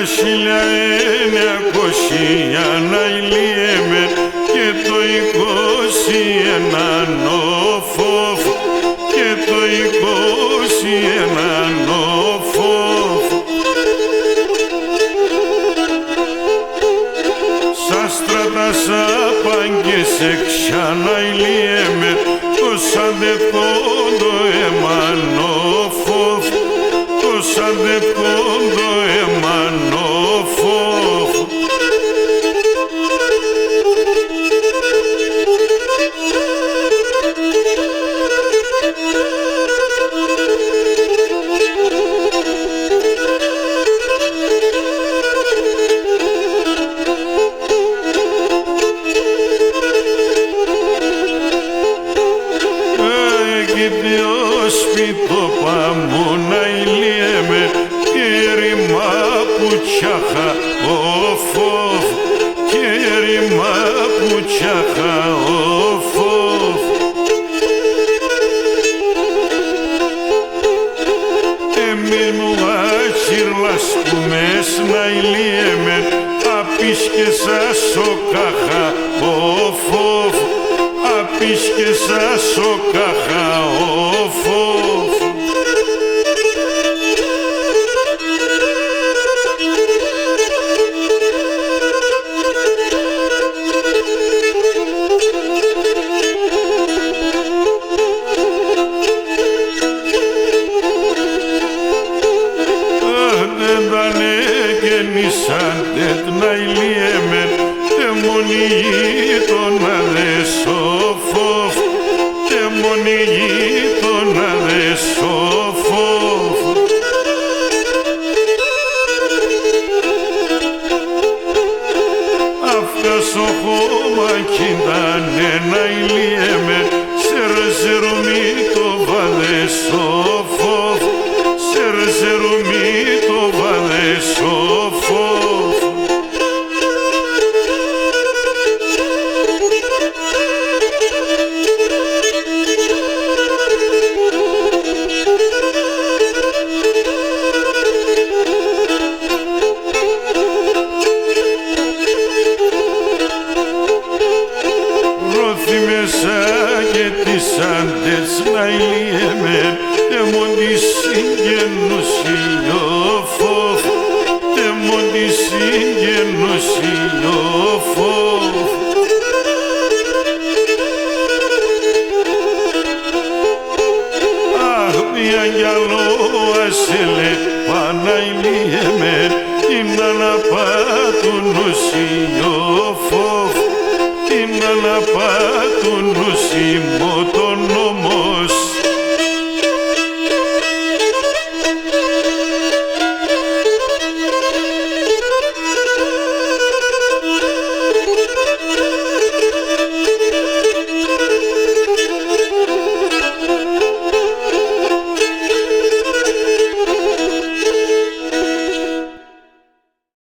1900 αναηλίεμαι και το 21 νοφόφ και το 21 νοφόφ. Σαν στρατάσα πάγκες εξαναηλίεμαι το σαντεπόντο εμανόφοφ το σαντεπόντο εμανόφοφ. Σπίτο παμούνα ηλίεμαι και ρημά που τσάχα οφόφ και ρημά που τσάχα οφόφ. Εμείς μου άχυρλας που μες να ηλίεμαι απίσκεσα σοκάχα οφόφ απίσκεσα σοκάχα οφόφ. Δεν τα ανέγεννησαν τετ να ηλίεμεν τε μόνοι γείτοναδες σοφόφ τε μόνοι γείτοναδες σοφόφ. Αυτός ο χώμα κοίτανε να ηλίεμεν σερζερομί το βάδες σοφόφ σερζερομί το βάδες σοφόφ. Μέσα και τις άντες να ηλίεμαι τεμον της συγγενούς ηλιοφόφ τεμον της συγγενούς ηλιοφόφ. Αχ, μια γυαλό ασέλε πάνα ηλίεμαι την αναπάτουν ουσιλιοφόφ την αναπάτουν ουσιμό τον νόμο